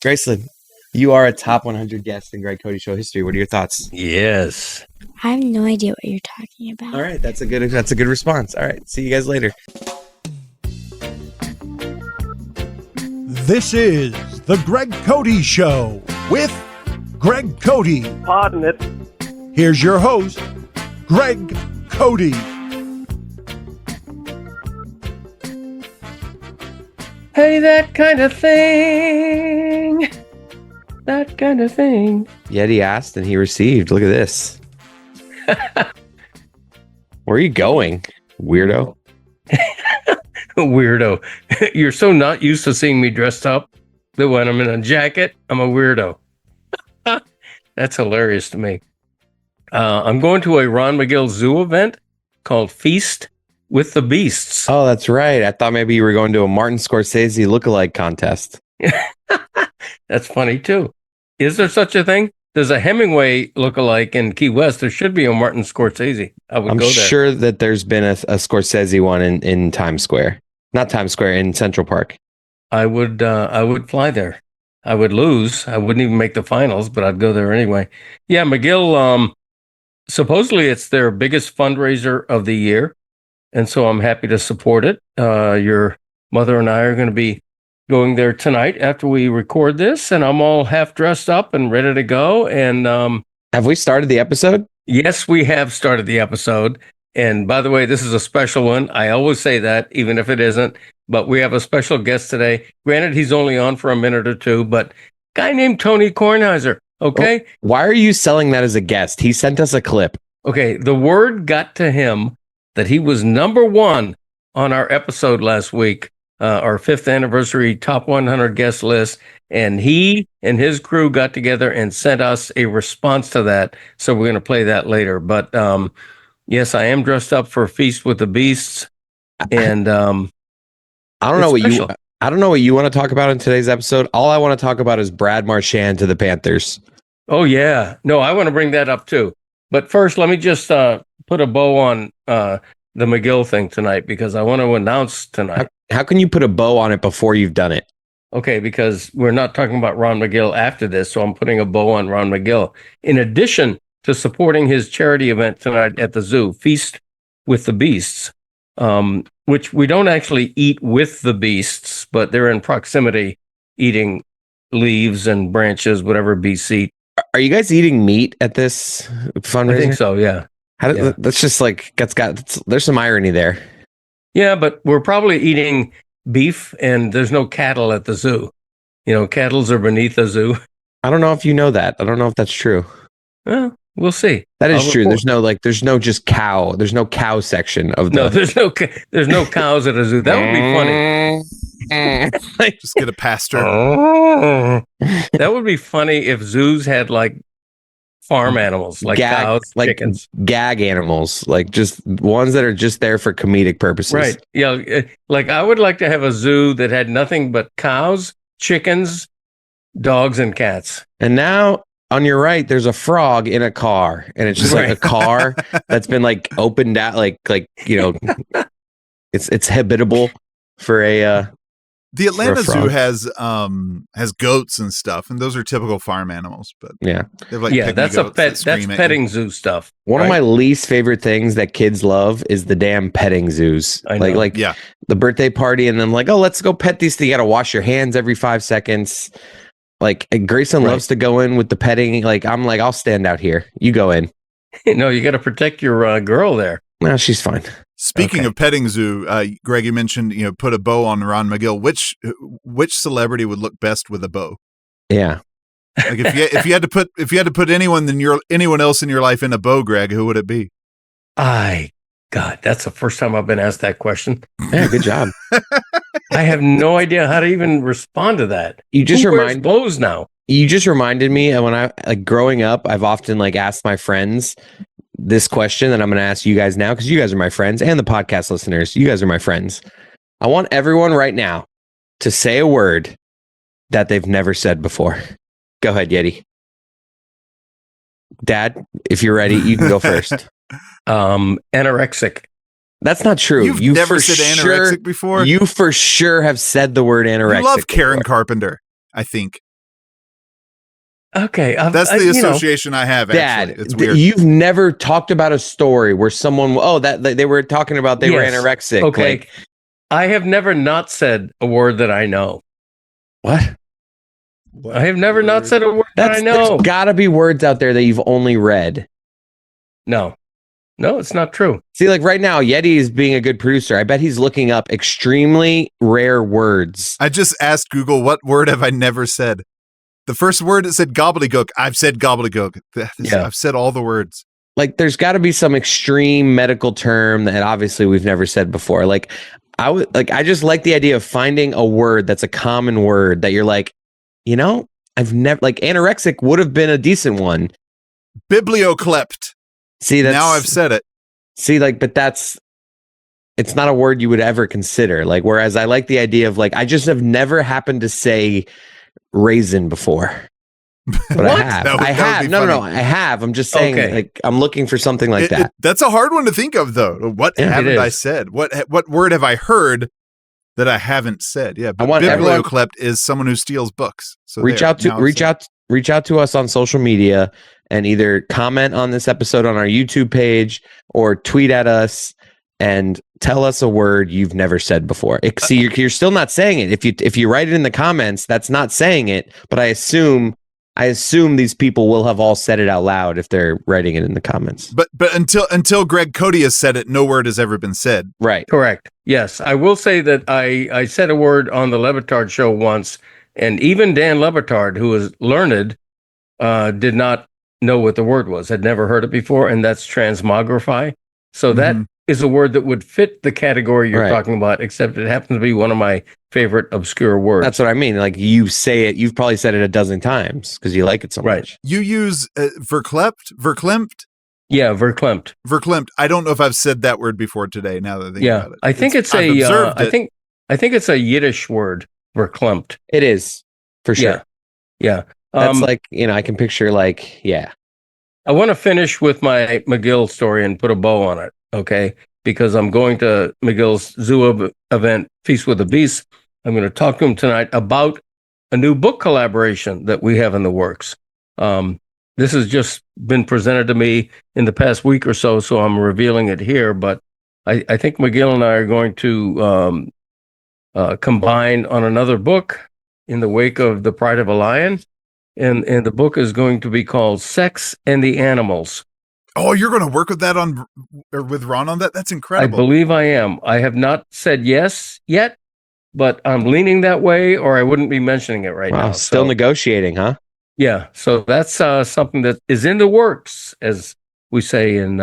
Graceland, you are a top 100 guest in Greg Cote show history. What are your thoughts? Yes. I have no idea what you're talking about. All right, that's a good response. All right, see you guys later. This is the Greg Cote Show with Greg Cote. Pardon it. Here's your host, Greg Cote. Hey, that kind of thing. That kind of thing. Yeti asked and he received. Look at this. Where are you going, weirdo? Weirdo. You're so not used to seeing me dressed up that when I'm in a jacket, I'm a weirdo. That's hilarious to me. I'm going to a Ron Magill Zoo event called Feast with the Beasts. Oh, that's right. I thought maybe you were going to a Martin Scorsese lookalike contest. That's funny, too. Is there such a thing? There's a Hemingway lookalike in Key West. There should be a Martin Scorsese. I'm go there. Sure that there's been a Scorsese one in Times Square. Not Times Square, in Central Park. I would fly there. I would lose. I wouldn't even make the finals, but I'd go there anyway. Yeah, Magill, supposedly it's their biggest fundraiser of the year. And so I'm happy to support it. Your mother and I are going to be going there tonight after we record this, and I'm all half dressed up and ready to go. And have we started the episode? Yes, we have started the episode. And by the way, this is a special one. I always say that, even if it isn't. But we have a special guest today. Granted, he's only on for a minute or two, but a guy named Tony Kornheiser. Okay. Oh, why are you selling that as a guest? He sent us a clip. Okay. The word got to him that he was number one on our episode last week, our 5th anniversary top 100 guest list. And he and his crew got together and sent us a response to that. So we're going to play that later. But yes, I am dressed up for Feast with the Beasts. And I don't know what you want to talk about in today's episode. All I want to talk about is Brad Marchand to the Panthers. Oh, yeah. No, I want to bring that up, too. But first, let me just put a bow on the Magill thing tonight, because I want to announce tonight. How can you put a bow on it before you've done it? Okay, because we're not talking about Ron Magill after this, so I'm putting a bow on Ron Magill. In addition to supporting his charity event tonight at the zoo, Feast with the Beasts, which we don't actually eat with the beasts, but they're in proximity eating leaves and branches, whatever beasts eat. Are you guys eating meat at this fundraiser? I think so, yeah. That's just like, there's some irony there. Yeah, but we're probably eating beef, and there's no cattle at the zoo. You know, cattle are beneath the zoo. I don't know if you know that. I don't know if that's true. Well, we'll see. That is true. There's no just cow. There's no cow section of the. No, there's no cows at a zoo. That would be funny. Just get a pasture. That would be funny if zoos had like farm animals, like cows, like chickens, gag animals, like just ones that are just there for comedic purposes. Right. Yeah. Like I would like to have a zoo that had nothing but cows, chickens, dogs, and cats. And now on your right, there's a frog in a car, and it's just like a car that's been like opened out, like you know, it's habitable for a. The Atlanta Zoo has goats and stuff, and those are typical farm animals. But yeah, that's a pet. That's petting zoo stuff. One of my least favorite things that kids love is the damn petting zoos. Like the birthday party, and then like, oh, let's go pet these. You got to wash your hands every 5 seconds. Like Grayson loves to go in with the petting. Like I'm like, I'll stand out here. You go in. No, you got to protect your girl there. No, she's fine. Speaking of petting zoo, Greg, you mentioned put a bow on Ron Magill. Which celebrity would look best with a bow? Yeah, like if you had to put anyone else in your life in a bow, Greg, who would it be? God, that's the first time I've been asked that question. Yeah, good job. I have no idea how to even respond to that. You just wears bows now. You just reminded me, and when I growing up, I've often asked my friends this question that I'm going to ask you guys now, because you guys are my friends, and the podcast listeners, you guys are my friends. I want everyone right now to say a word that they've never said before. Go ahead, Yeti. Dad, if you're ready, you can go first. Anorexic. That's not true. You've never said anorexic before? You for sure have said the word anorexic. You love Karen Carpenter, I think. Okay, That's the association I have. Actually, Dad, it's weird. you've never talked about a story where someone, that they were talking about they were Yes. anorexic. Okay, Like, I have never not said a word that I know. what? I have never not said a word that I know. There's got to be words out there that you've only read. No, it's not true. See, like right now, Yeti is being a good producer. I bet he's looking up extremely rare words. I just asked Google, what word have I never said? The first word it said gobbledygook. I've said gobbledygook. Yeah. I've said all the words. Like, there's got to be some extreme medical term that obviously we've never said before. Like, I just like the idea of finding a word that's a common word that you're like, I've never, like, anorexic would have been a decent one. Biblioclept. See, now I've said it. See, like, but it's not a word you would ever consider. Like, whereas I like the idea of, like, I just have never happened to say raisin before. But I have. I have. No. I have. I'm just saying, like, I'm looking for something like that. That's a hard one to think of, though. What haven't I said? What word have I heard that I haven't said? Yeah, but biblioclept is someone who steals books. So reach out to us on social media and either comment on this episode on our YouTube page or tweet at us and tell us a word you've never said before. See, you're still not saying it. If you write it in the comments, that's not saying it. But I assume these people will have all said it out loud if they're writing it in the comments. But until Greg Cote has said it, no word has ever been said. Right. Correct. Yes, I will say that I said a word on the Levitard show once, and even Dan Levitard, who is learned, did not know what the word was, had never heard it before, and that's transmogrify. So that is a word that would fit the category you're talking about, except it happens to be one of my favorite obscure words. That's what I mean. Like, you say it, you've probably said it a dozen times because you like it so much. You use verklempt? Yeah, verklempt. Verklempt. I don't know if I've said that word before today. Now that I think about it, I think I think it's a Yiddish word, verklempt. It is for sure. Yeah. That's I can picture I want to finish with my McGill story and put a bow on it, okay? Because I'm going to McGill's zoo event, Feast with the Beasts. I'm going to talk to him tonight about a new book collaboration that we have in the works. This has just been presented to me in the past week or so I'm revealing it here. But I think McGill and I are going to combine on another book in the wake of The Pride of a Lion. And the book is going to be called Sex and the Animals. Oh, you're going to work with that with Ron on that? That's incredible. I believe I am. I have not said yes yet, but I'm leaning that way, or I wouldn't be mentioning it right now. Still negotiating, huh? Yeah. So that's something that is in the works, as we say in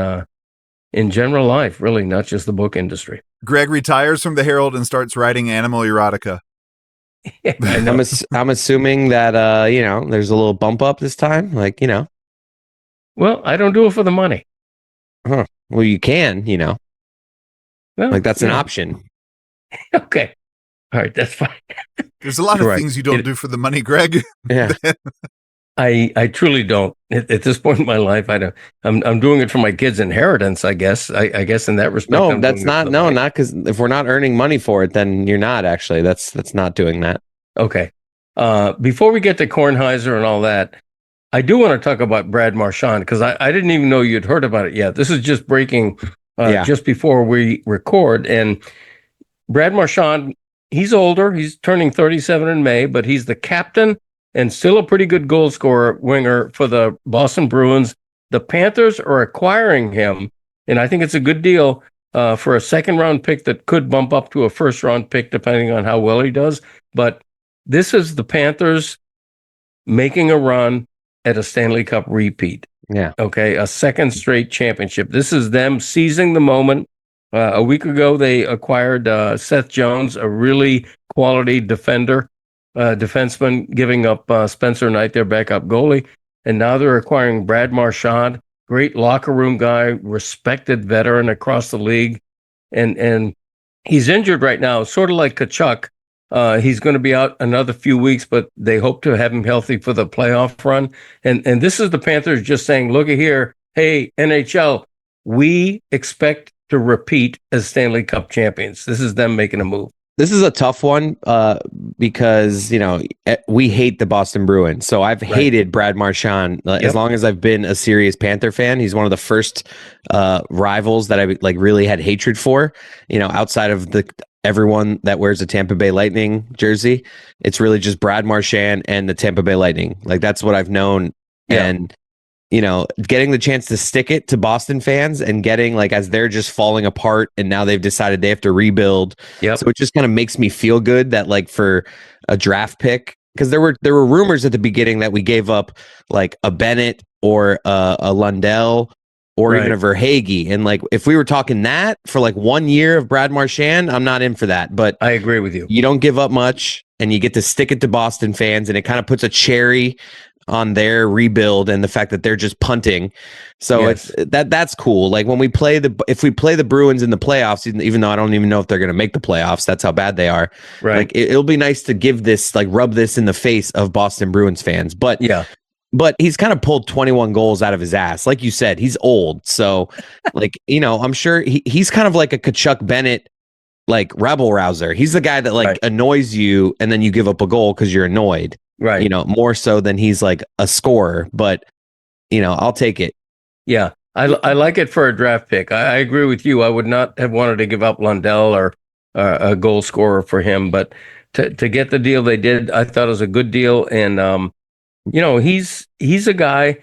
general life, really, not just the book industry. Greg retires from the Herald and starts writing animal erotica. I'm assuming that there's a little bump up this time, Well, I don't do it for the money. Huh. Well, you can, well, that's an option. Okay. All right, that's fine. There's a lot of things you don't do for the money, Greg. Yeah. I truly don't. At this point in my life, I don't. I'm doing it for my kids' inheritance, I guess. I guess in that respect. No, that's not. No, not because if we're not earning money for it, then you're not actually. That's not doing that. Okay. Before we get to Kornheiser and all that, I do want to talk about Brad Marchand because I didn't even know you'd heard about it yet. This is just breaking just before we record. And Brad Marchand, he's older. He's turning 37 in May, but he's the captain and still a pretty good goal scorer winger for the Boston Bruins. The Panthers are acquiring him, and I think it's a good deal for a second-round pick that could bump up to a first-round pick depending on how well he does. But this is the Panthers making a run at a Stanley Cup repeat. Yeah. Okay, a second straight championship. This is them seizing the moment. A week ago, they acquired Seth Jones, a really quality defenseman, giving up Spencer Knight, their backup goalie. And now they're acquiring Brad Marchand, great locker room guy, respected veteran across the league. And he's injured right now, sort of like Kachuk. He's going to be out another few weeks, but they hope to have him healthy for the playoff run. And this is the Panthers just saying, look at here, hey, NHL, we expect to repeat as Stanley Cup champions. This is them making a move. This is a tough one because, we hate the Boston Bruins. So I've hated Brad Marchand as long as I've been a serious Panther fan. He's one of the first rivals that I really had hatred for, outside of everyone that wears a Tampa Bay Lightning jersey. It's really just Brad Marchand and the Tampa Bay Lightning. Like, that's what I've known. Yeah. And getting the chance to stick it to Boston fans and getting as they're just falling apart and now they've decided they have to rebuild. Yep. So it just kind of makes me feel good that for a draft pick, because there were rumors at the beginning that we gave up a Bennett or a Lundell or even a Verhaeghe. And if we were talking that for 1 year of Brad Marchand, I'm not in for that. But I agree with you. You don't give up much and you get to stick it to Boston fans, and it kind of puts a cherry on their rebuild and the fact that they're just punting. So that's cool. When we play if we play the Bruins in the playoffs, even though I don't even know if they're going to make the playoffs, that's how bad they are. Right. It'll be nice to give this, rub this in the face of Boston Bruins fans. But but he's kind of pulled 21 goals out of his ass. Like you said, he's old. So I'm sure he's kind of like a Kachuk Bennett, rabble rouser. He's the guy that annoys you and then you give up a goal because you're annoyed. Right. More so than he's a scorer, but I'll take it. Yeah. I like it for a draft pick. I agree with you. I would not have wanted to give up Lundell or a goal scorer for him, but to get the deal they did, I thought it was a good deal. And, he's a guy.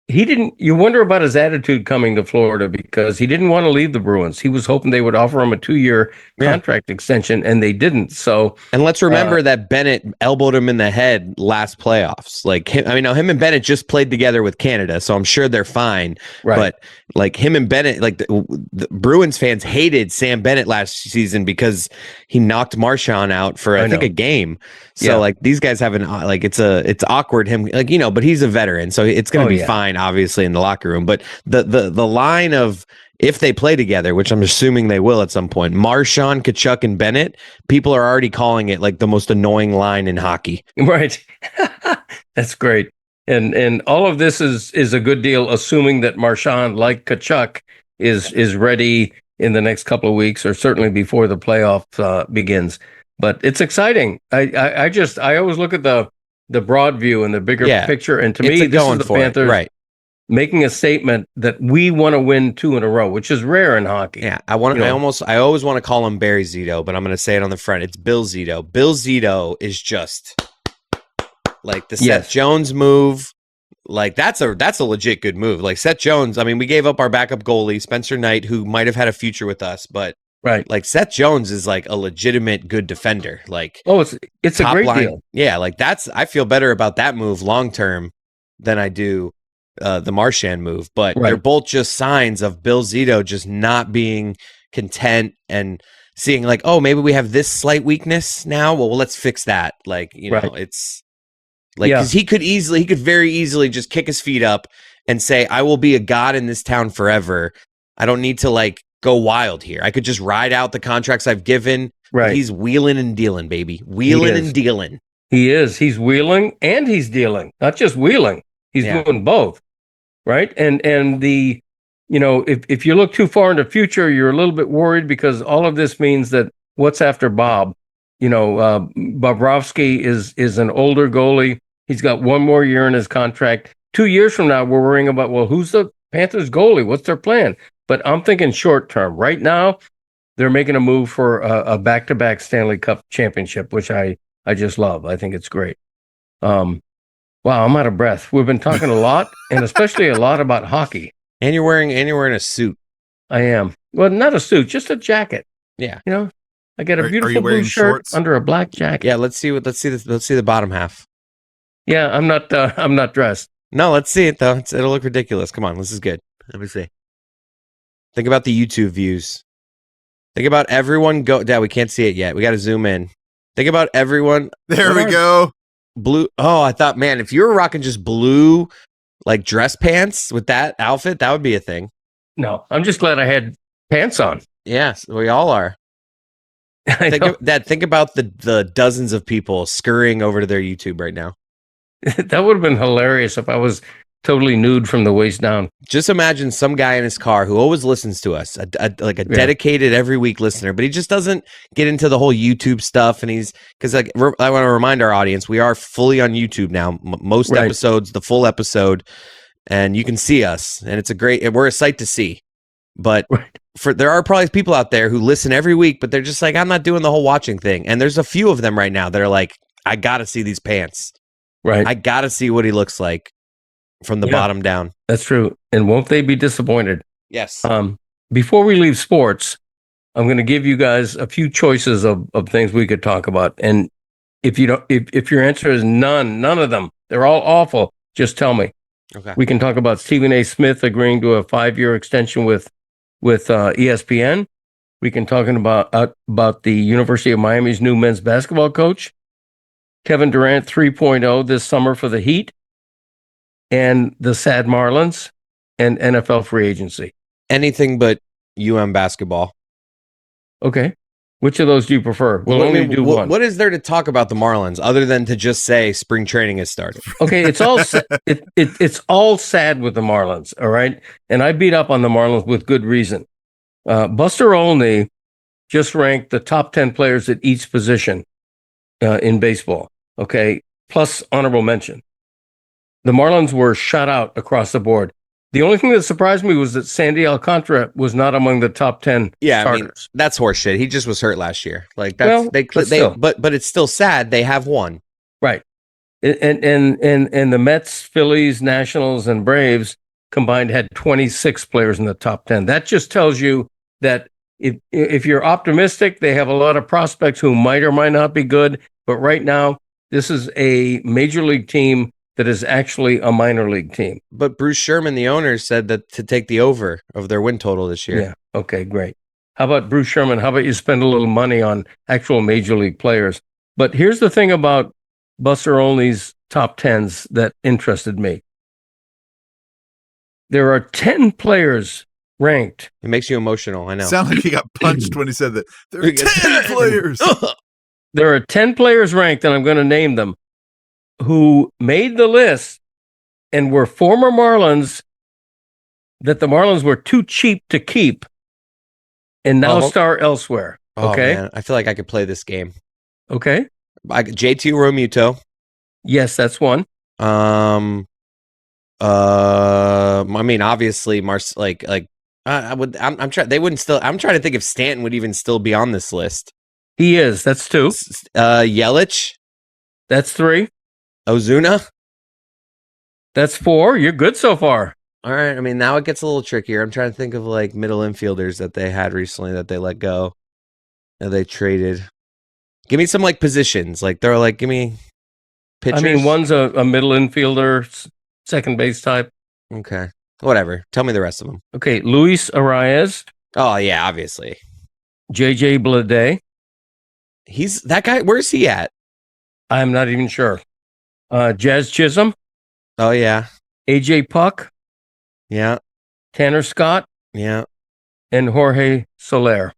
You wonder about his attitude coming to Florida, because he didn't want to leave the Bruins. He was hoping they would offer him a 2-year contract extension, and they didn't. So, and let's remember that Bennett elbowed him in the head last playoffs. Him and Bennett just played together with Canada, so I'm sure they're fine. Right. But him and Bennett, the Bruins fans hated Sam Bennett last season because he knocked Marchand out for I think a game. So these guys haven't it's awkward him but he's a veteran, so it's going to be fine, obviously, in the locker room. But the line of, if they play together, which I'm assuming they will at some point, Marchand, Kachuk, and Bennett, people are already calling it the most annoying line in hockey. Right. That's great. And all of this is a good deal, assuming that Marchand, like Kachuk, is ready in the next couple of weeks, or certainly before the playoff begins. But it's exciting. I always look at the broad view and the bigger picture, and to me, this is the Panthers making a statement that we want to win 2 in a row, which is rare in hockey. Yeah, I always want to call him Barry Zito, but I'm going to say it on the front. It's Bill Zito. Bill Zito is just the Seth Jones move. That's a legit good move. Seth Jones. We gave up our backup goalie, Spencer Knight, who might have had a future with us, but Seth Jones is a legitimate good defender. It's a great deal. Yeah, I feel better about that move long term than I do the Marchand move. But they're both just signs of Bill Zito just not being content and seeing maybe we have this slight weakness now. Well, let's fix that. It's because he could very easily just kick his feet up and say, I will be a god in this town forever. I don't need to go wild here. I could just ride out the contracts I've given. Right. He's wheeling and dealing, baby. Wheeling and dealing. He is. He's wheeling and he's dealing. Not just wheeling. He's doing both. Right. And the, if you look too far into the future, you're a little bit worried, because all of this means that what's after Bob? Bobrovsky is an older goalie. He's got 1 more year in his contract. 2 years from now, we're worrying about, who's the Panthers goalie? What's their plan? But I'm thinking short term. Right now, they're making a move for a back-to-back Stanley Cup championship, which I just love. I think it's great. Wow, I'm out of breath. We've been talking a lot, and especially a lot about hockey. And you're wearing a suit. I am. Well, not a suit, just a jacket. Yeah. I got a beautiful blue shirt shorts? Under a black jacket. Yeah, let's see the bottom half. Yeah, I'm not dressed. No, let's see it though. It'll look ridiculous. Come on, this is good. Let me see. Think about the YouTube views. Think about everyone Dad, we can't see it yet. We got to zoom in. Think about everyone. There we go. Blue. Oh, I thought, man, if you were rocking just blue, dress pants with that outfit, that would be a thing. No, I'm just glad I had pants on. Yes, we all are. Think about the dozens of people scurrying over to their YouTube right now. That would have been hilarious if I was totally nude from the waist down. Just imagine some guy in his car who always listens to us, a dedicated every week listener, but he just doesn't get into the whole YouTube stuff. And because I want to remind our audience, we are fully on YouTube now. Most episodes, the full episode, and you can see us, and we're a sight to see. But there are probably people out there who listen every week, but they're just like, I'm not doing the whole watching thing. And there's a few of them right now that are like, I got to see these pants. Right. I got to see what he looks like from the bottom down. That's true. And won't they be disappointed? Yes. Before we leave sports, I'm going to give you guys a few choices of things we could talk about. And if your answer is none of them, they're all awful, just tell me. Okay. We can talk about Stephen A. Smith agreeing to a 5-year extension with ESPN. We can talk about the University of Miami's new men's basketball coach, Kevin Durant 3.0 this summer for the Heat, and the sad Marlins, and NFL free agency. Anything but basketball. Okay. Which of those do you prefer? We'll only do one. What is there to talk about the Marlins other than to just say spring training has started? Okay, it's all it's all sad with the Marlins, all right? And I beat up on the Marlins with good reason. Buster Olney just ranked the top 10 players at each position in baseball, okay? Plus honorable mention. The Marlins were shut out across the board. The only thing that surprised me was that Sandy Alcantara was not among the top 10 starters. I mean, that's horseshit. He just was hurt last year. Like but it's still sad they have won. Right. And the Mets, Phillies, Nationals, and Braves combined had 26 players in the top 10. That just tells you that if you're optimistic, they have a lot of prospects who might or might not be good. But right now, this is a major league team that is actually a minor league team. But Bruce Sherman, the owner, said that to take the over of their win total this year. Yeah. Okay, great. How about Bruce Sherman? How about you spend a little money on actual major league players? But here's the thing about Buster Olney's top 10s that interested me. There are 10 players ranked. It makes you emotional, I know. Sound like he got punched when he said that. There are 10 players. There are 10 players ranked, and I'm going to name them, who made the list and were former Marlins that the Marlins were too cheap to keep and now star elsewhere. Okay. Man. I feel like I could play this game. Okay. JT Realmuto. Yes, that's one. I mean, obviously, I'm trying to think if Stanton would even still be on this list. He is. That's two. Yelich. That's three. Ozuna. That's four. You're good so far. All right. I mean, now it gets a little trickier. I'm trying to think of like middle infielders that they had recently that they let go. That they traded. Give me some like positions. Like they're like, give me pitchers. I mean, one's a middle infielder, second base type. Okay. Whatever. Tell me the rest of them. Okay. Luis Arias. Oh, yeah, obviously. JJ Bleday. He's that guy. Where's he at? I'm not even sure. Jazz Chisholm. Oh, yeah. AJ Puck. Yeah. Tanner Scott. Yeah. And Jorge Soler.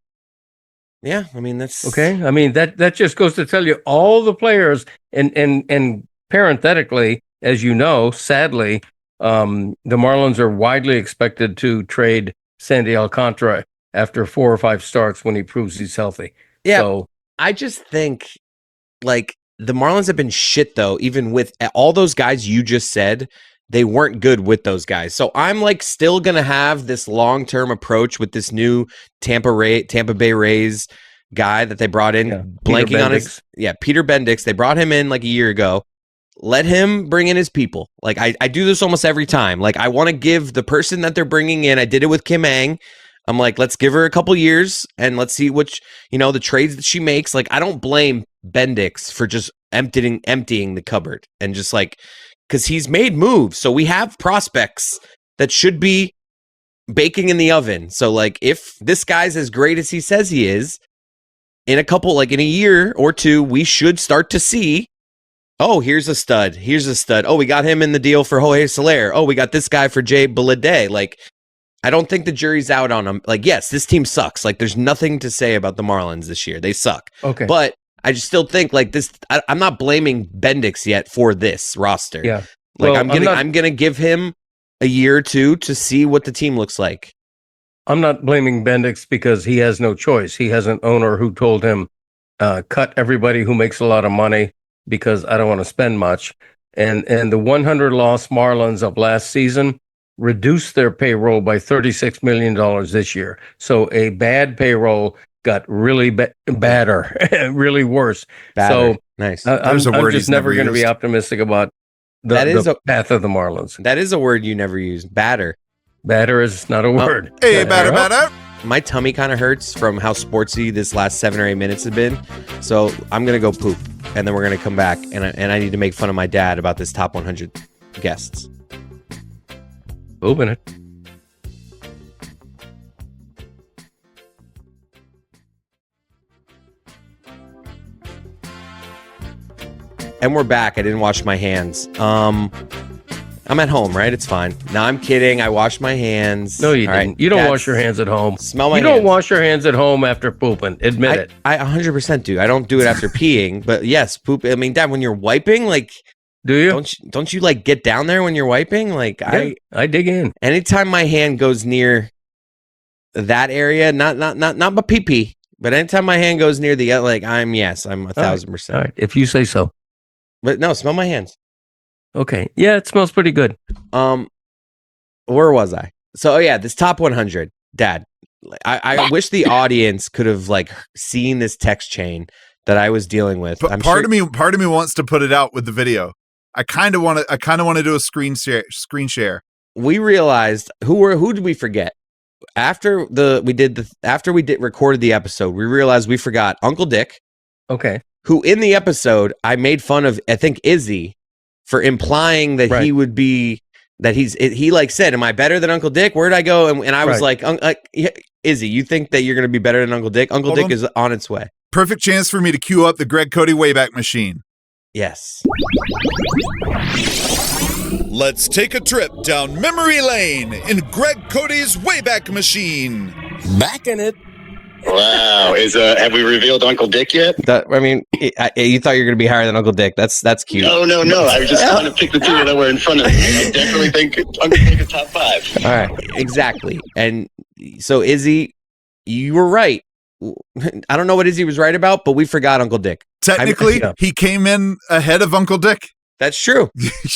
Yeah, I mean that's okay. I mean that just goes to tell you all the players, and parenthetically, as you know, sadly, the Marlins are widely expected to trade Sandy Alcantara after 4 or 5 starts when he proves he's healthy. Yeah, so, I just think like the Marlins have been shit though. Even with all those guys you just said, they weren't good with those guys. So I'm like still going to have this long-term approach with this new Tampa Bay Rays guy that they brought in, blanking on his Peter Bendix. They brought him in like a year ago. Let him bring in his people. Like I do this almost every time. Like I want to give the person that they're bringing in. I did it with Kim Ang. I'm like, let's give her a couple years and let's see which, the trades that she makes. Like I don't blame Bendix for just emptying the cupboard and just like, because he's made moves. So we have prospects that should be baking in the oven. So like if this guy's as great as he says he is, in a year or two, we should start to see, oh, here's a stud. Oh, we got him in the deal for Jorge Soler. Oh, we got this guy for Jay Bleday. Like, I don't think the jury's out on him. Like, yes, this team sucks. Like, there's nothing to say about the Marlins this year. They suck. Okay. But I just still think like this, I'm not blaming Bendix yet for this roster. Yeah. Like Well, I'm gonna give him a year or two to see what the team looks like. I'm not blaming Bendix because he has no choice. He has an owner who told him, cut everybody who makes a lot of money because I don't want to spend much. And the 100 loss Marlins of last season reduced their payroll by $36 million this year. So a bad payroll got really badder, really worse. Batter. So Nice. I'm just never going to be optimistic about the path of the Marlins. That is a word you never use. Batter. Batter is not a word. Hey, batter. My tummy kind of hurts from how sportsy this last 7 or 8 minutes have been. So I'm going to go poop. And then we're going to come back. And I need to make fun of my dad about this top 100 guests. Open it. And we're back. I didn't wash my hands. I'm at home, right? It's fine. No, I'm kidding. I washed my hands. No, you All didn't. right. You don't wash your hands at home. Smell my hands. You don't wash your hands at home after pooping. Admit it. I 100% do. I don't do it after peeing, but yes, poop. I mean, Dad, when you're wiping, like, do you? Don't you like get down there when you're wiping? Like, yeah, I dig in. Anytime my hand goes near that area, not my pee-pee, but anytime my hand goes near the like, I'm 1,000%. All right, if you say so. But no, smell my hands. Okay. Yeah, it smells pretty good. Where was I? So, this top 100, Dad. I wish the audience could have like seen this text chain that I was dealing with. But part of me wants to put it out with the video. I kind of want to do a screen share. We realized who did we forget? After we recorded the episode, we realized we forgot Uncle Dick. Okay. Who in the episode I made fun of, I think Izzy, for implying that he would be he like said, "Am I better than Uncle Dick? Where'd I go?" And I was like, Izzy, you think that you're going to be better than Uncle Dick? Hold Dick on. Is on its way. Perfect chance for me to cue up the Greg Cote Wayback Machine. Yes. Let's take a trip down memory lane in Greg Cote's Wayback Machine. Back in it. Wow. Have we revealed Uncle Dick yet? You thought you were going to be higher than Uncle Dick. That's cute. No. I was just trying to pick the two that were in front of me. I definitely think Uncle Dick is top 5. All right. Exactly. And so, Izzy, you were right. I don't know what Izzy was right about, but we forgot Uncle Dick. Technically, he came in ahead of Uncle Dick. That's true.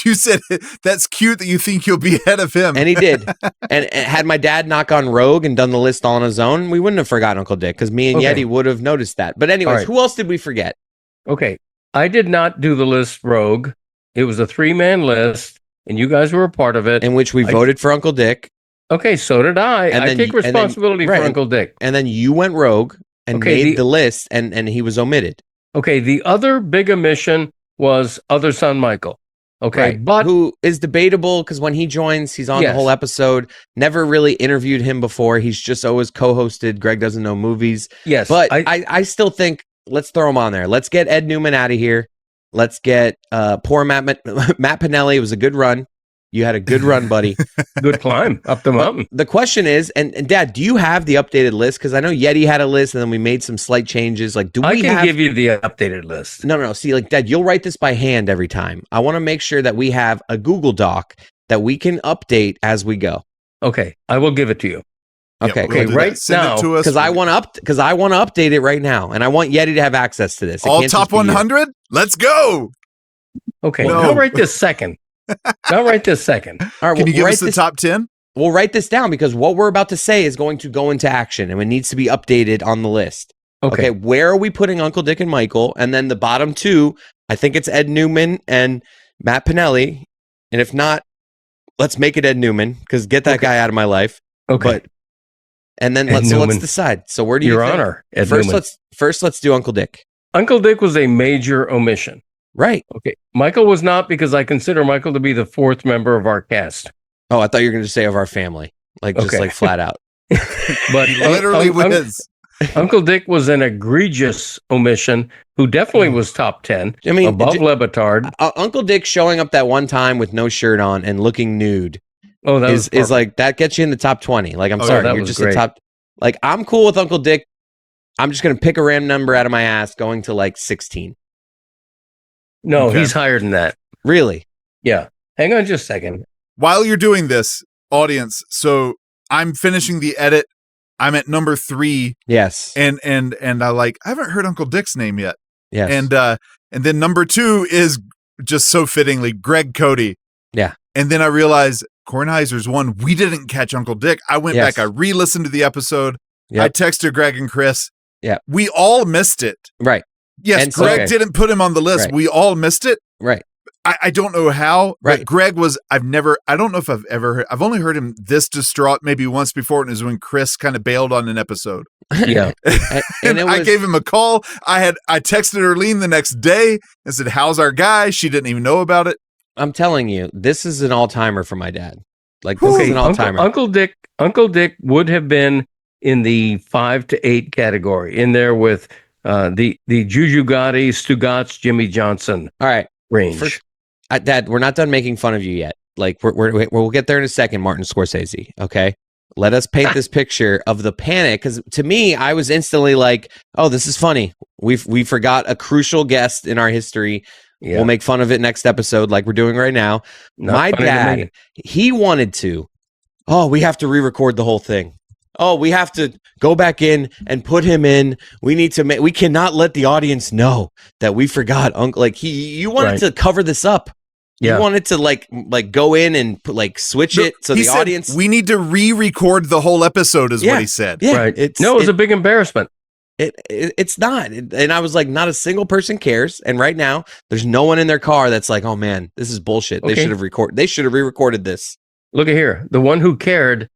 You said that's cute that you think you'll be ahead of him. And he did. and had my dad knock on Rogue and done the list all on his own, we wouldn't have forgotten Uncle Dick because me and Yeti would have noticed that. But anyways, who else did we forget? Okay. I did not do the list Rogue. It was a 3-man list, and you guys were a part of it. In which we voted for Uncle Dick. Okay, so did I. And I take responsibility for Uncle Dick. And then you went Rogue and made the list, and he was omitted. Okay, the other big omission was other son Michael. Okay, but who is debatable because when he joins, he's on the whole episode. Never really interviewed him before. He's just always co-hosted Greg Doesn't Know Movies. Yes, but I still think let's throw him on there. Let's get Ed Newman out of here. Let's get poor Matt Pinelli. It was a good run. You had a good run, buddy. Good climb up the mountain. The question is, and Dad, do you have the updated list? Because I know Yeti had a list, and then we made some slight changes. Like, I can give you the updated list. No. See, like, Dad, you'll write this by hand every time. I want to make sure that we have a Google Doc that we can update as we go. Okay, I will give it to you. Okay, right now, because I want to update it right now, and I want Yeti to have access to this. All top 100. Let's go. Okay, now right this second. All right. All right, can you give us the top 10? We'll write this down because what we're about to say is going to go into action and it needs to be updated on the list. Okay. Where are we putting Uncle Dick and Michael? And then the bottom 2, I think it's Ed Newman and Matt Pinelli. And if not, let's make it Ed Newman because get that guy out of my life. Okay. And then let's decide. So where do you think? Honor, Ed First, let's do Uncle Dick. Uncle Dick was a major omission. Right. Okay. Michael was not because I consider Michael to be the 4th member of our cast. Oh, I thought you were going to say of our family. Just like flat out. But he literally was. Uncle Dick was an egregious omission who definitely was top 10. I mean, above Lebitard. Uncle Dick showing up that one time with no shirt on and looking nude. Oh, that is like that gets you in the top 20. Like, I'm sorry, you're just a top. Like, I'm cool with Uncle Dick. I'm just going to pick a random number out of my ass going to like 16. No, he's higher than that. Really? Yeah. Hang on just a second. While you're doing this, audience, so I'm finishing the edit. I'm at number 3. Yes. And I haven't heard Uncle Dick's name yet. Yes. And then number 2 is just so fittingly Greg Cote. Yeah. And then I realized Kornheiser's one. We didn't catch Uncle Dick. I went back. I re-listened to the episode. Yep. I texted Greg and Chris. Yeah. We all missed it. Right. Yes, and Greg didn't put him on the list. Right. We all missed it. Right. I don't know how, right. But Greg was, I don't know if I've ever heard, I've only heard him this distraught maybe once before, and it was when Chris kind of bailed on an episode. Yeah. and I gave him a call. I texted Erlene the next day and said, how's our guy? She didn't even know about it. I'm telling you, this is an all-timer for my dad. Like, this is an all-timer. Uncle Dick would have been in the 5 to 8 category, in there with the Juju Gotti, Stugatz, Jimmy Johnson. All right. Range. Dad, we're not done making fun of you yet. Like, we'll get there in a second, Martin Scorsese. Okay, let us paint this picture of the panic, because to me, I was instantly like, "Oh, this is funny. We forgot a crucial guest in our history. Yeah. We'll make fun of it next episode, like we're doing right now." My dad, he wanted to. Oh, we have to re-record the whole thing. Oh, we have to go back in and put him in. We need to we cannot let the audience know that we forgot Uncle. Like you wanted to cover this up. Yeah. You wanted to like go in and switch it so the audience. We need to re-record the whole episode, is what he said. Yeah, right. It was a big embarrassment. It's not, and I was like, not a single person cares. And right now, there's no one in their car that's like, oh man, this is bullshit. Okay. They should have re-recorded this. Look at here, the one who cared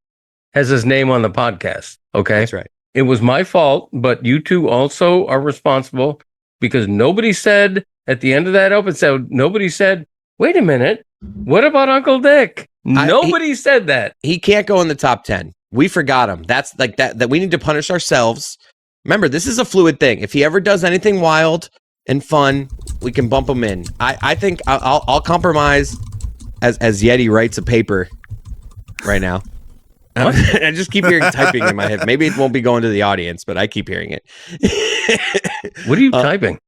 has his name on the podcast. Okay, that's right. It was my fault, but you two also are responsible, because nobody said at the end of that episode, nobody said, wait a minute, what about Uncle Dick? Nobody said that. He can't go in the top 10. We forgot him. That's like that we need to punish ourselves. Remember, this is a fluid thing. If he ever does anything wild and fun, we can bump him in. I think I'll compromise as Yeti writes a paper right now. I just keep hearing typing in my head. Maybe it won't be going to the audience, but I keep hearing it. What are you typing?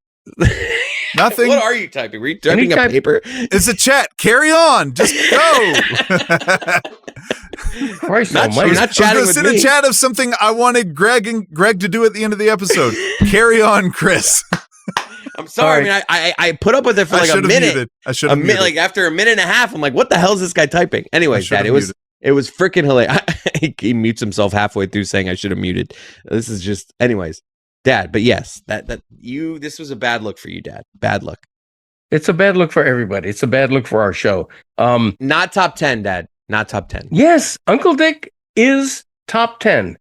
Nothing. What are you typing? Were you typing a paper? It's a chat. Carry on. Just go. Christ, you're not chatting with me. A chat of something I wanted Greg to do at the end of the episode. Carry on, Chris. I'm sorry. I mean, I put up with it for like a minute. I should have muted. Like after a minute and a half, I'm like, what the hell is this guy typing? Anyways, Dad, it was freaking hilarious. He mutes himself halfway through saying I should have muted. This is just, anyways, Dad. But yes, this was a bad look for you, Dad. Bad look. It's a bad look for everybody. It's a bad look for our show. Not top 10, Dad. Not top 10. Yes, Uncle Dick is top 10,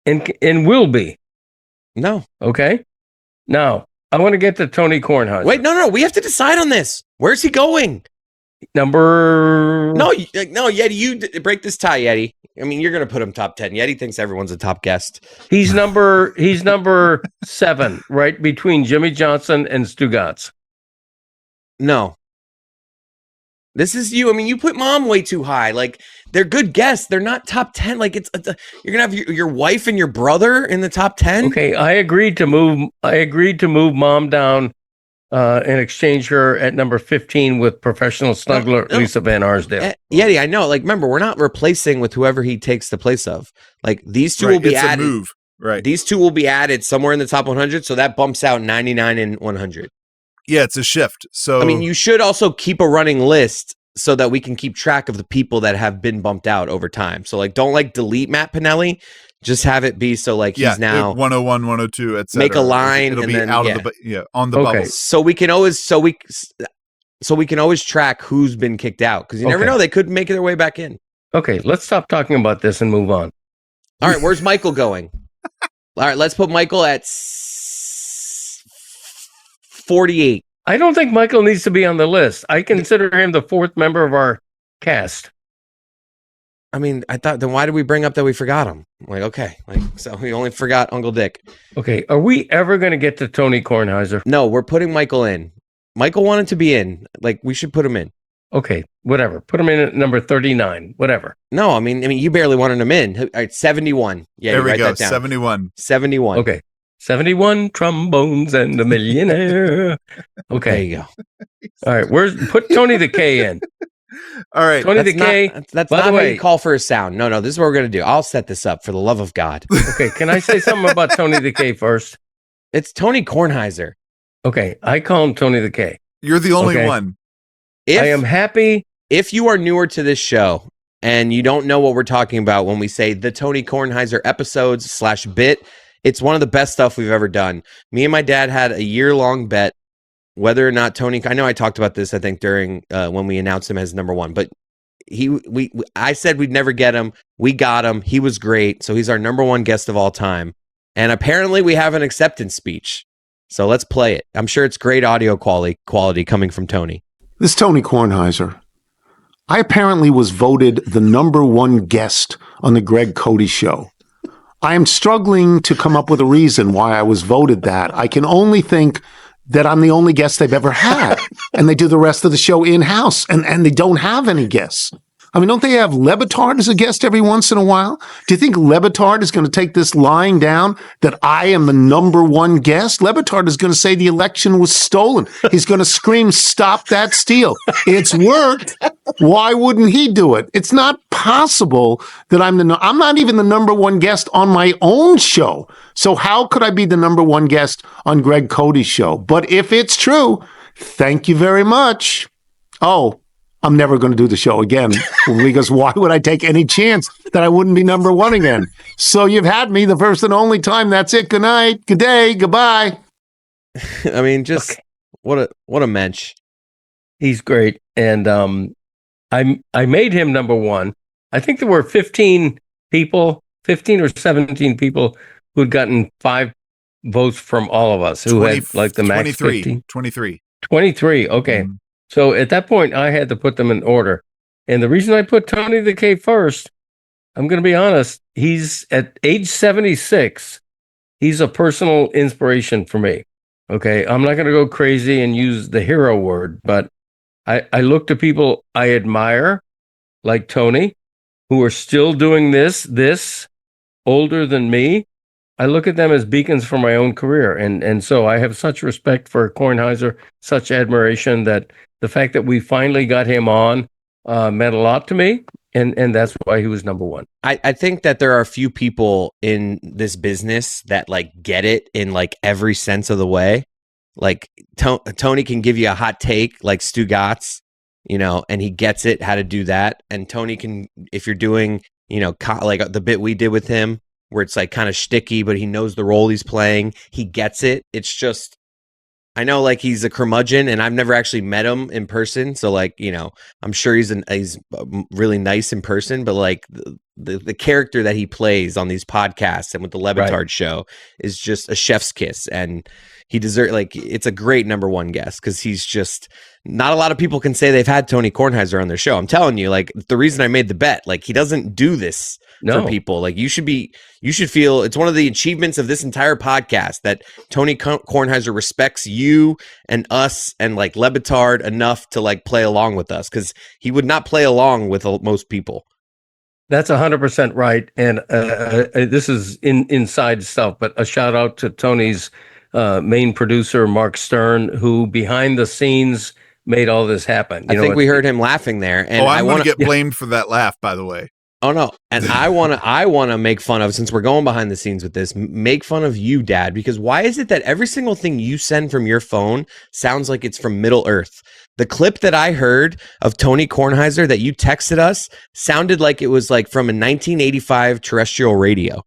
and will be. No. Okay. Now I want to get to Tony Kornheiser. Wait, no. We have to decide on this. Where's he going? Number. No, Yeti. You break this tie, Yeti. I mean, you're going to put him top 10. Yeti thinks everyone's a top guest. He's number 7, right between Jimmy Johnson and Stugatz. No. This is you. I mean, you put Mom way too high. Like, they're good guests. They're not top 10. Like, you're gonna have your wife and your brother in the top 10. Okay, I agreed to move Mom down and exchange her at number 15 with professional snuggler Lisa Van Arsdale. Yeti, I know. Like, remember, we're not replacing with whoever he takes the place of. Like, these two will be added. A move. Right. These two will be added somewhere in the top 100, so that bumps out 99 and 100. Yeah, it's a shift. So I mean, you should also keep a running list so that we can keep track of the people that have been bumped out over time. So like, don't delete Matt Pinelli. Just have it be so like he's now 101, 102, etc. Make a line. It'll and be then, out of on the bubble. So we can always track who's been kicked out, because you never know, they could make their way back in. Okay, let's stop talking about this and move on. All right, where's Michael going? All right, let's put Michael at 48. I don't think Michael needs to be on the list. I consider him the 4th member of our cast. I mean, I thought, then why did we bring up that we forgot him? Like, okay, so we only forgot Uncle Dick. Okay, are we ever going to get to Tony Kornheiser? No, we're putting Michael in. Michael wanted to be in. Like, we should put him in. Okay, whatever. Put him in at number 39, whatever. No, I mean, you barely wanted him in. All right, 71. Yeah, there we write go. That down. 71. 71. Okay. 71 trombones and a millionaire. Okay. There you go. All right. Put Tony the K in. All right. Tony the K. That's by not the how way, you call for a sound. No, this is what we're going to do. I'll set this up for the love of God. Okay. Can I say something about Tony the K first? It's Tony Kornheiser. Okay. I call him Tony the K. You're the only one. I am happy. If you are newer to this show and you don't know what we're talking about when we say the Tony Kornheiser episodes / bit, it's one of the best stuff we've ever done. Me and my dad had a year-long bet whether or not Tony, I know I talked about this, I think, during when we announced him as number one, but I said we'd never get him. We got him. He was great. So he's our number one guest of all time. And apparently we have an acceptance speech. So let's play it. I'm sure it's great audio quality coming from Tony. This is Tony Kornheiser. I apparently was voted the number one guest on the Greg Cote show. I am struggling to come up with a reason why I was voted that. I can only think that I'm the only guest they've ever had, and they do the rest of the show in-house, and they don't have any guests. I mean, don't they have Le Batard as a guest every once in a while? Do you think Le Batard is going to take this lying down that I am the number one guest? Le Batard is going to say the election was stolen. He's going to scream, "Stop that steal." It's worked. Why wouldn't he do it? It's not possible that I'm not even the number one guest on my own show. So how could I be the number one guest on Greg Cote's show? But if it's true, thank you very much. Oh, I'm never going to do the show again because why would I take any chance that I wouldn't be number one again? So you've had me the first and only time. That's it. Good night. Good day. Goodbye. I mean, just what a mensch. He's great. And I made him number one. I think there were 15 or 17 people who'd gotten 5 votes from all of us who had like the max 15. 23. Okay. Mm-hmm. So at that point, I had to put them in order. And the reason I put Tony the K first, I'm going to be honest, he's at age 76. He's a personal inspiration for me. Okay. I'm not going to go crazy and use the hero word, but I look to people I admire, like Tony, who are still doing this older than me. I look at them as beacons for my own career. And so I have such respect for Kornheiser, such admiration that the fact that we finally got him on meant a lot to me. And that's why he was number one. I think that there are a few people in this business that like get it in like every sense of the way. Like Tony can give you a hot take like Stu Gatz, and he gets it how to do that. And Tony can, if you're doing, like the bit we did with him, where it's like kind of shticky, but he knows the role he's playing. He gets it. It's just, I know like he's a curmudgeon and I've never actually met him in person. So like, I'm sure he's really nice in person, but like the character that he plays on these podcasts and with the Le Batard show is just a chef's kiss. And he deserves, like, it's a great number one guest because he's just, not a lot of people can say they've had Tony Kornheiser on their show. I'm telling you, like, the reason I made the bet, like, he doesn't do this for people. Like, you should feel it's one of the achievements of this entire podcast that Tony Kornheiser respects you and us and like Le Batard enough to like play along with us, because he would not play along with most people. That's 100% right. And this is inside stuff, but a shout out to Tony's main producer, Mark Stern, who behind the scenes made all this happen. I think we heard him laughing there. And I want to get blamed for that laugh, by the way. Oh no. And I want to make fun of, since we're going behind the scenes with this, make fun of you, Dad, because why is it that every single thing you send from your phone sounds like it's from Middle Earth? The clip that I heard of Tony Kornheiser that you texted us sounded like it was like from a 1985 terrestrial radio.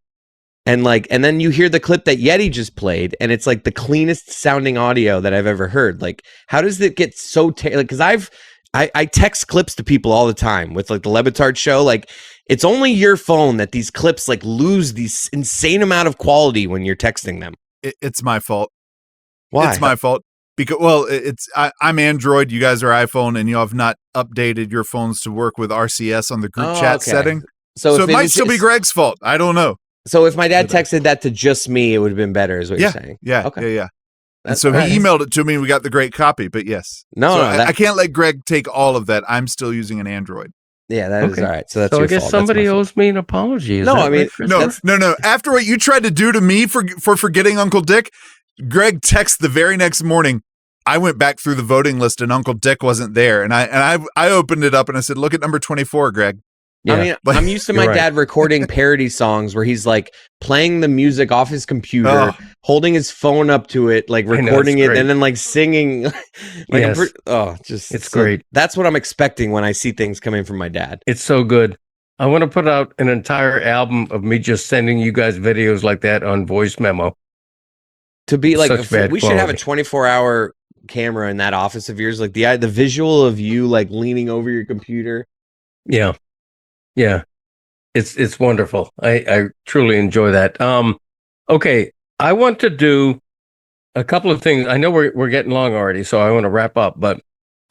And then you hear the clip that Yeti just played, and it's like the cleanest sounding audio that I've ever heard. Like, how does it get so because I text clips to people all the time with like the Le Batard show. Like, it's only your phone that these clips like lose these insane amount of quality when you're texting them. It's my fault. Why? It's my fault because I'm Android. You guys are iPhone, and you have not updated your phones to work with RCS on the group chat setting. So it might still be Greg's fault. I don't know. So if my dad texted that to just me, it would have been better, is what you're saying. Yeah. Okay. Yeah. And so he emailed it to me, and we got the great copy. But yes, I can't let Greg take all of that. I'm still using an Android. Yeah, that is all right. So that's so your I guess fault. somebody owes me an apology. Is No, that I mean, right, no. After what you tried to do to me for forgetting Uncle Dick, Greg texted the very next morning. I went back through the voting list and Uncle Dick wasn't there, and I opened it up and I said, "Look at number 24, Greg." Yeah. I mean, I'm used to my dad recording parody songs where he's like playing the music off his computer, holding his phone up to it, like recording it, and then like singing. It's great. That's what I'm expecting when I see things coming from my dad. It's so good. I want to put out an entire album of me just sending you guys videos like that on voice memo. To be like, we should have a 24-hour camera in that office of yours, like the visual of you like leaning over your computer. Yeah. It's wonderful. I truly enjoy that. Okay, I want to do a couple of things. I know we're getting long already, so I want to wrap up, but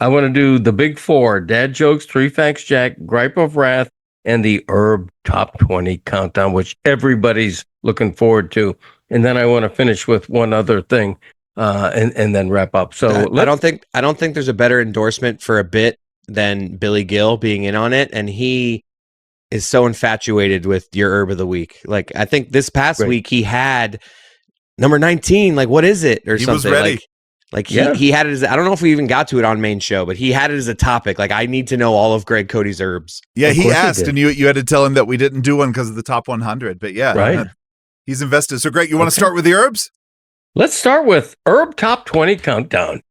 I want to do the big four: dad jokes, 3 facts, Jack, gripe of wrath, and the herb top 20 countdown, which everybody's looking forward to. And then I want to finish with one other thing, and then wrap up. So I don't think there's a better endorsement for a bit than Billy Gill being in on it, and he is so infatuated with your herb of the week. Like, I think this past week he had number 19. Like, what is it or he something? Was ready. He had it as, I don't know if we even got to it on main show, but he had it as a topic. Like, I need to know all of Greg Cote's herbs. Yeah, he asked, and you had to tell him that we didn't do one because of the top 100. But yeah, right. He's invested. So, Greg, you want to start with the herbs? Let's start with herb top 20 countdown.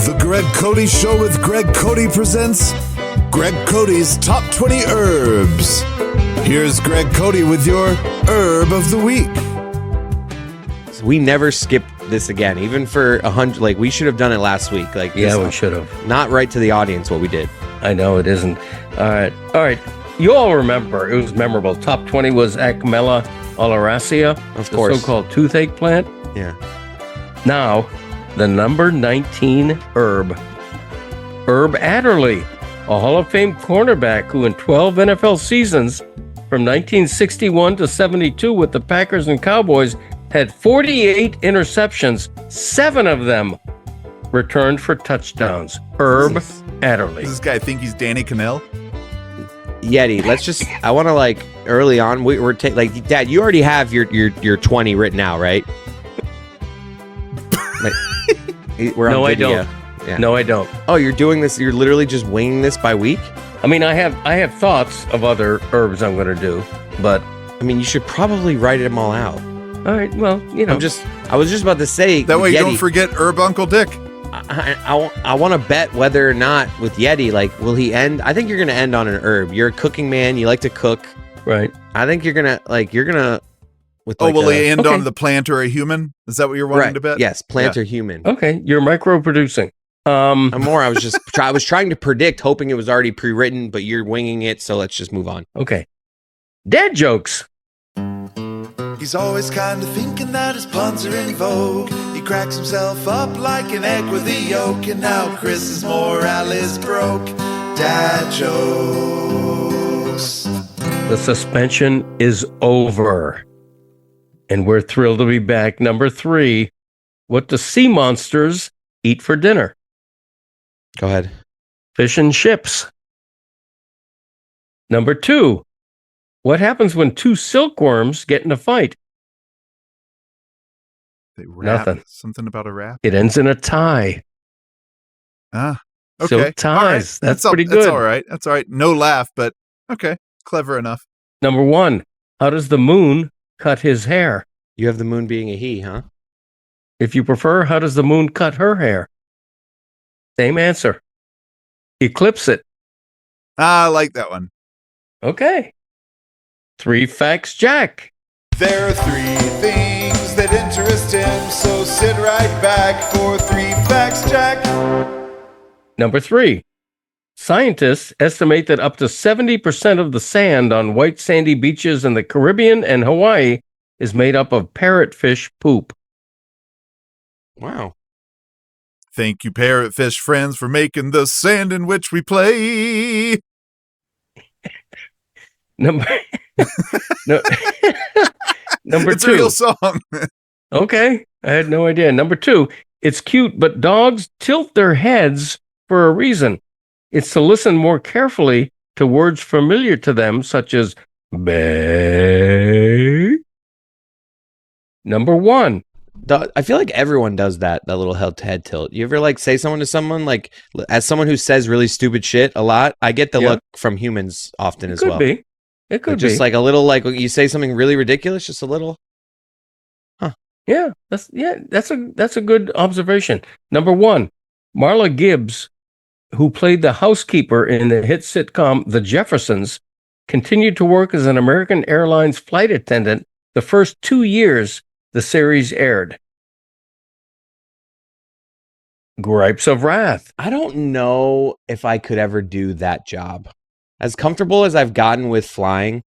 The Greg Cote Show with Greg Cote presents Greg Cote's Top 20 Herbs. Here's Greg Cote with your herb of the week. We never skip this again, even for 100. Like, we should have done it last week. Like, yeah, we should have. Not right to the audience what we did. I know it isn't. All right. You all remember it was memorable. Top 20 was Acmella oleracea, of course, the so-called toothache plant. Yeah. Now, the number 19 herb, Herb Adderley, a Hall of Fame cornerback who in 12 NFL seasons from 1961 to 72 with the Packers and Cowboys had 48 interceptions, 7 of them returned for touchdowns. Herb Adderley. Does this guy think he's Danny Cannell? Yeti, let's just, I want to like early on, we're like, Dad, you already have your 20 written out, right? We're on no, video. I don't. Yeah. No, I don't. Oh, you're doing this, you're literally just winging this by week? I mean, I have thoughts of other herbs I'm going to do, but I mean, you should probably write them all out. All right, well, you know. I was just about to say that way Yeti, you don't forget Herb Uncle Dick. I want to bet whether or not with Yeti, like, will he end? I think you're going to end on an herb. You're a cooking man. You like to cook. Right. I think you're going to, with like will he end on the plant or a human? Is that what you're wanting to bet? Yes, plant or human. Okay, you're micro-producing. I was trying to predict, hoping it was already pre-written, but you're winging it, so let's just move on. Okay. Dad jokes. He's always kind of thinking that his puns are in vogue. He cracks himself up like an egg with a yolk. And now Chris's morale is broke. Dad jokes. The suspension is over. And we're thrilled to be back. Number 3, what do sea monsters eat for dinner? Go ahead. Fish and chips. Number 2, what happens when 2 silkworms get in a fight? They rap. Nothing. Something about a rap? It ends in a tie. Ah, okay. Silk ties. Right. That's pretty good. That's all right. That's all right. No laugh, but okay. Clever enough. Number 1, how does the moon cut his hair? You have the moon being a he, huh? If you prefer, how does the moon cut her hair? Same answer. Eclipse it. I like that one. Okay. 3 facts, Jack. There are 3 things that interest him, so sit right back for 3 facts, Jack. Number 3. Scientists estimate that up to 70% of the sand on white sandy beaches in the Caribbean and Hawaii is made up of parrotfish poop. Wow. Thank you, parrotfish friends, for making the sand in which we play. Number It's 2. a real song. Okay, I had no idea. Number 2, it's cute, but dogs tilt their heads for a reason. It's to listen more carefully to words familiar to them, such as bay. Number 1. I feel like everyone does that little head tilt. You ever like say someone to someone, like as someone who says really stupid shit a lot, I get the look from humans often as well. It could be. Just like a little, like you say something really ridiculous, just a little. Yeah, that's a good observation. Number 1, Marla Gibbs, who played the housekeeper in the hit sitcom The Jeffersons, continued to work as an American Airlines flight attendant the first 2 years the series aired. Gripes of wrath. I don't know if I could ever do that job. As comfortable as I've gotten with flying,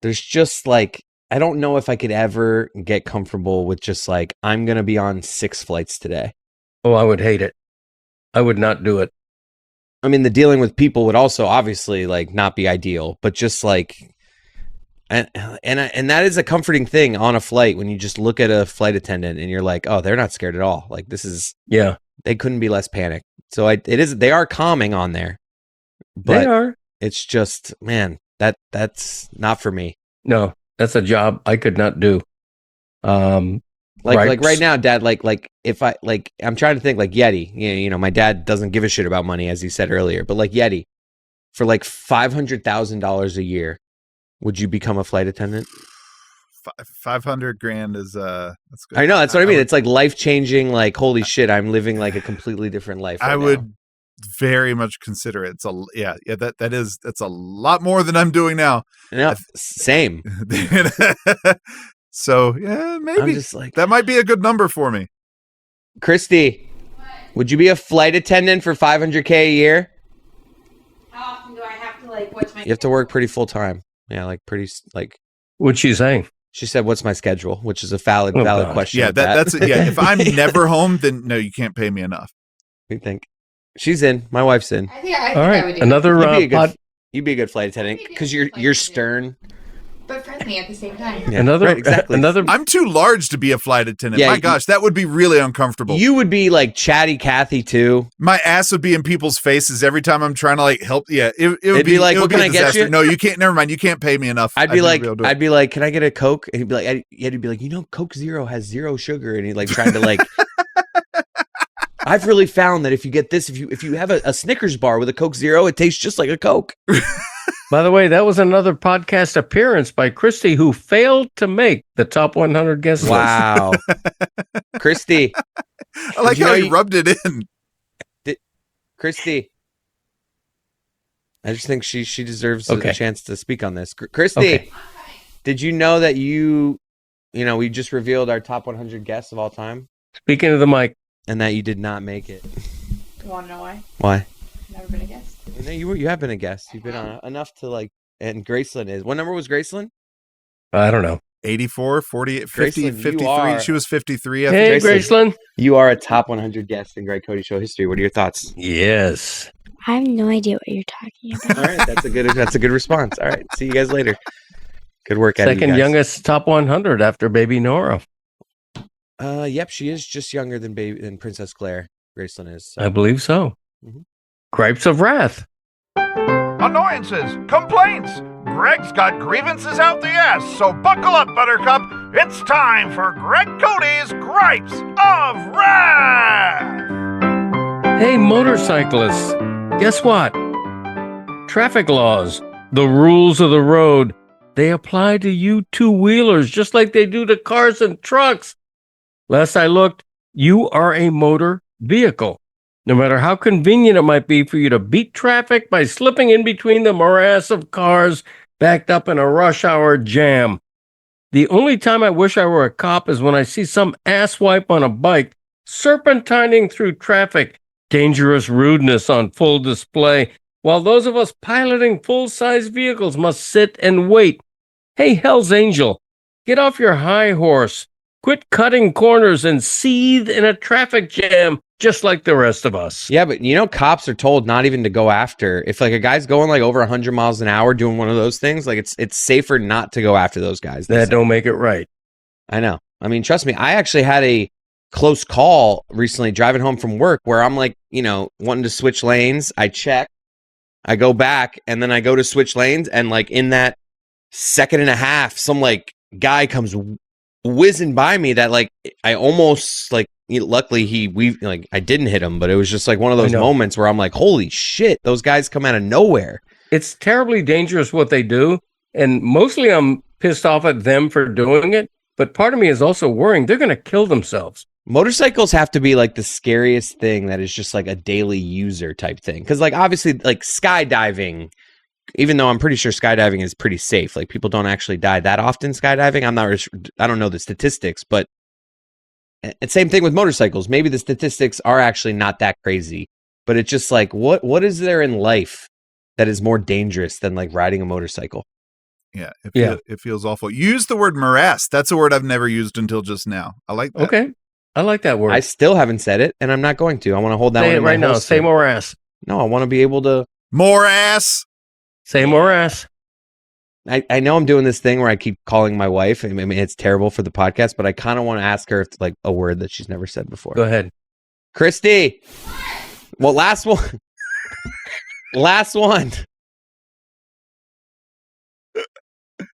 there's just like, I don't know if I could ever get comfortable with just like, I'm going to be on 6 flights today. Oh, I would hate it. I would not do it. I mean, the dealing with people would also obviously like not be ideal, but just like, and that is a comforting thing on a flight when you just look at a flight attendant and you're like, oh, they're not scared at all. Like this is, they couldn't be less panicked. So they are calming on there, but they are. It's just, man, that's not for me. No, that's a job I could not do. Like right now, Dad, like if I like, I'm trying to think like Yeti, you know, my dad doesn't give a shit about money, as he said earlier, but like Yeti, for like $500,000 a year, would you become a flight attendant? $500,000 is that's good. I know, that's what I mean. It's like life changing. Like holy shit, I'm living like a completely different life. I would very much consider it. It's that's a lot more than I'm doing now. No, same. So yeah, maybe I'm just like, that might be a good number for me. Christy, would you be a flight attendant for $500K a year? How often do I have to like? What's my? You have to work pretty full time. Yeah, like pretty like. What's she saying? She said, "What's my schedule?" Which is a valid question. Yeah, that's it. Yeah. If I'm never home, then no, you can't pay me enough. We think she's in. My wife's in. I think all right. I would do another You'd be a good flight attendant because you're stern, but friendly at the same time. Yeah, exactly. I'm too large to be a flight attendant. Yeah, my gosh, that would be really uncomfortable. You would be like chatty Cathy too. My ass would be in people's faces every time I'm trying to like help. Yeah, it would be like, what can I get you? No, you can't. Never mind. You can't pay me enough. I'd be like, can I get a Coke? And he'd be like, he'd be like, you know, Coke Zero has 0 sugar, and he'd like trying to like. I've really found that if you get this, if you have a Snickers bar with a Coke Zero, it tastes just like a Coke. By the way, that was another podcast appearance by Christy, who failed to make the top 100 guest list. Wow. Christy. I like how you rubbed it in. Christy. I just think she deserves a chance to speak on this. Christy, did you know that we just revealed our top 100 guests of all time? Speaking of the mic. And that you did not make it. You want to know why? Why? I've never been a guest. You have been a guest. You've been on enough to like, and Graceland is. What number was Graceland? I don't know. 84, 48, 50, Graceland, 53. She was 53. Hey, Graceland. You are a top 100 guest in Greg Cote Show history. What are your thoughts? Yes. I have no idea what you're talking about. All right, that's a good response. All right, see you guys later. Good work, Eddie. Second youngest top 100 after baby Nora. Yep, she is just younger than Princess Claire. Graceland is. So. I believe so. Mm-hmm. Gripes of wrath. Annoyances, complaints. Greg's got grievances out the ass, so buckle up, Buttercup. It's time for Greg Cote's Gripes of Wrath. Hey, motorcyclists. Guess what? Traffic laws, the rules of the road, they apply to you two-wheelers just like they do to cars and trucks. Last I looked, you are a motor vehicle. No matter how convenient it might be for you to beat traffic by slipping in between the morass of cars backed up in a rush hour jam. The only time I wish I were a cop is when I see some asswipe on a bike serpentining through traffic, dangerous rudeness on full display, while those of us piloting full-size vehicles must sit and wait. Hey, Hell's Angel, get off your high horse. Quit cutting corners and seethe in a traffic jam just like the rest of us. Yeah, but cops are told not even to go after. If like a guy's going like over 100 miles an hour doing one of those things, like it's safer not to go after those guys. That don't make it right. I know. I mean, trust me. I actually had close call recently driving home from work where I'm like, wanting to switch lanes. I check, I go back, and then I go to switch lanes, and like in that second and a half, some like guy comes whizzing by me that like I almost like. Luckily, I didn't hit him, but it was just like one of those moments where I'm like, holy shit, those guys come out of nowhere. It's terribly dangerous what they do. And mostly I'm pissed off at them for doing it. But part of me is also worrying they're going to kill themselves. Motorcycles have to be like the scariest thing that is just like a daily user type thing. Because like obviously like skydiving, even though I'm pretty sure skydiving is pretty safe, like people don't actually die that often skydiving. I don't know the statistics, but and same thing with motorcycles. Maybe the statistics are actually not that crazy, but it's just like, what is there in life that is more dangerous than like riding a motorcycle? Yeah. It feels awful. Use the word morass. That's a word I've never used until just now. I like that. Okay. I like that word. I still haven't said it, and I'm not going to. I want to hold that Say one it in my right now. holster. Say morass. No, I want to be able to. Morass. Say morass. I know I'm doing this thing where I keep calling my wife. I mean, it's terrible for the podcast, but I kind of want to ask her if like a word that she's never said before. Go ahead. Christy. Well, last one. Last one.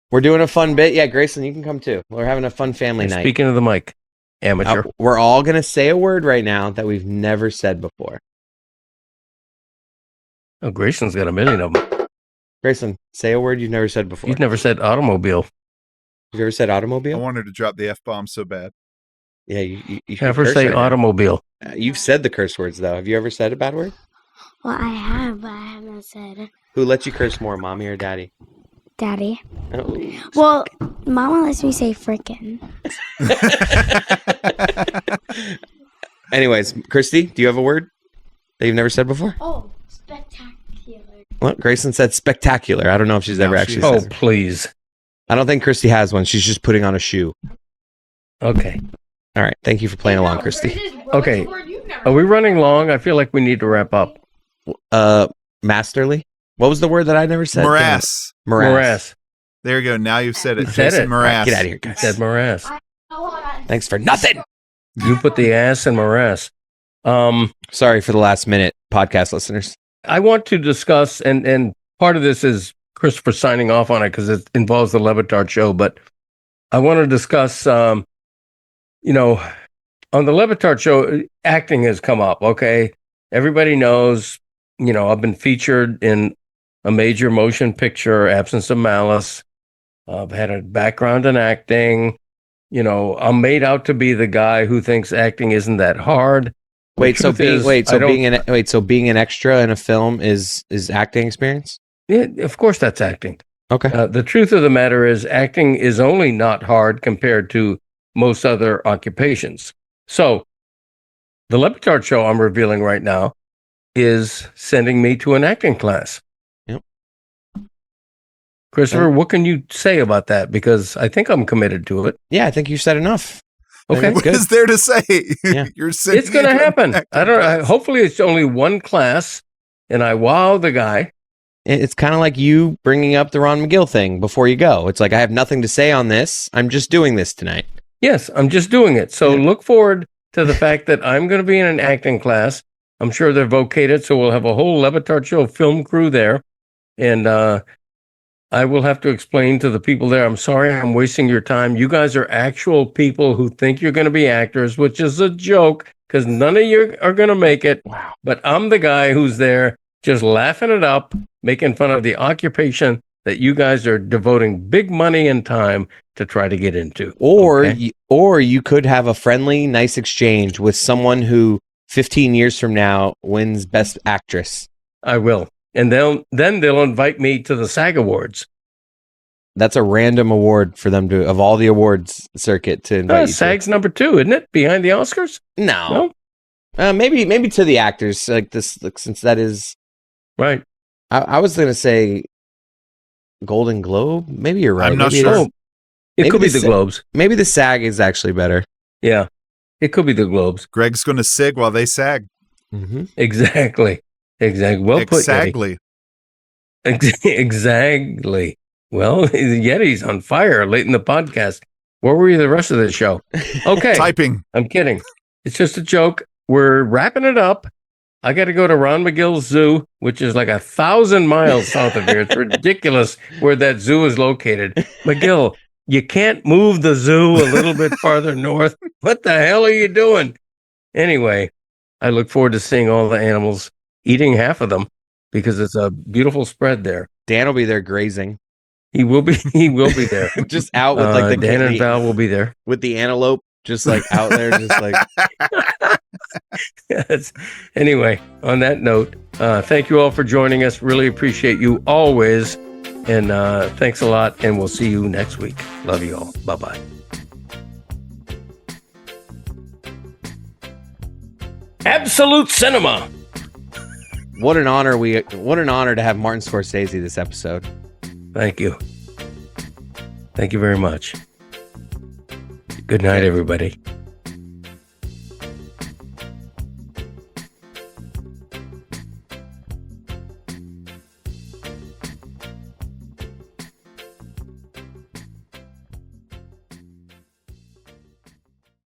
We're doing a fun bit. Yeah, Grayson, you can come too. We're having a fun family night. Speaking of the mic, amateur. We're all going to say a word right now that we've never said before. Oh, Grayson's got a million of them. Grayson, say a word you've never said before. You've never said automobile. You've ever said I automobile? wanted to drop the F-bomb so bad. Yeah, you never say right automobile. You've said the curse words, though. Have you ever said a bad word? Well, I have, but I haven't said Who lets you curse more, mommy or daddy? daddy. Oh. Well, mama lets me say frickin'. Anyways, Christy, do you have a word that you've never said before? Oh, spectacular. Well, Grayson said spectacular. I don't know if she's ever actually said it. Please. I don't think Christy has one. She's just putting on a shoe. Okay. All right. Thank you for playing along, Christy. Okay. Are we running long? I feel like we need to wrap up. Masterly? What was the word that I never said? Morass. Morass. There you go. Now you've said it. You said Jason it. Morass. Get out of here, guys. Said morass. Thanks for nothing. You put the ass in morass. Sorry for the last minute, podcast listeners. I want to discuss, and part of this is Christopher signing off on it because it involves the Levitard show, but I want to discuss, on the Levitard show, acting has come up, okay? Everybody knows, I've been featured in a major motion picture, Absence of Malice. I've had a background in acting. I'm made out to be the guy who thinks acting isn't that hard. So being an extra in a film is acting experience? Yeah, of course that's acting. Okay. The truth of the matter is acting is only not hard compared to most other occupations. So the Levitard show I'm revealing right now is sending me to an acting class. Yep. Christopher, what can you say about that? Because I think I'm committed to it. Yeah, I think you've said enough. Okay. What is there to say? Yeah. You're sending It's going to happen. Hopefully it's only one class and I wow the guy. It's kind of like you bringing up the Ron Magill thing before you go. It's like, I have nothing to say on this. I'm just doing this tonight. Yes, I'm just doing it. So look forward to the fact that I'm going to be in an acting class. I'm sure they're vocated, so we'll have a whole Levitard show film crew there. And I will have to explain to the people there, I'm sorry I'm wasting your time. You guys are actual people who think you're going to be actors, which is a joke because none of you are going to make it. Wow. But I'm the guy who's there just laughing it up, making fun of the occupation that you guys are devoting big money and time to try to get into. Or you could have a friendly, nice exchange with someone who 15 years from now wins Best Actress. I will. And then they'll invite me to the SAG Awards. That's a random award for them of all the awards circuit to invite you SAG's number 2, isn't it? Behind the Oscars? to. No. Maybe to the actors like this, since that is right. I was going to say Golden Globe. Maybe you're right. I'm not Maybe sure. It could be the Globes. Maybe the SAG is actually better. Yeah. It could be the Globes. Greg's going to sig while they sag. Mm-hmm. Exactly. Well put, Exactly. Exactly. Well, Yeti's on fire late in the podcast. Where were you the rest of the show? Okay. Typing. I'm kidding. It's just a joke. We're wrapping it up. I got to go to Ron Magill's zoo, which is like 1,000 miles south of here. It's ridiculous where that zoo is located. McGill, you can't move the zoo a little bit farther north. What the hell are you doing? Anyway, I look forward to seeing all the animals, eating half of them because it's a beautiful spread there. Dan will be there grazing. He will be there. Just out with like the Dan and Val will be there. with the antelope, just like out there, just like. Yes. Anyway, on that note, thank you all for joining us. Really appreciate you always. And thanks a lot. And we'll see you next week. Love you all. Bye-bye. Absolute Cinema. What an honor to have Martin Scorsese this episode. Thank you. Thank you very much. Good night, everybody.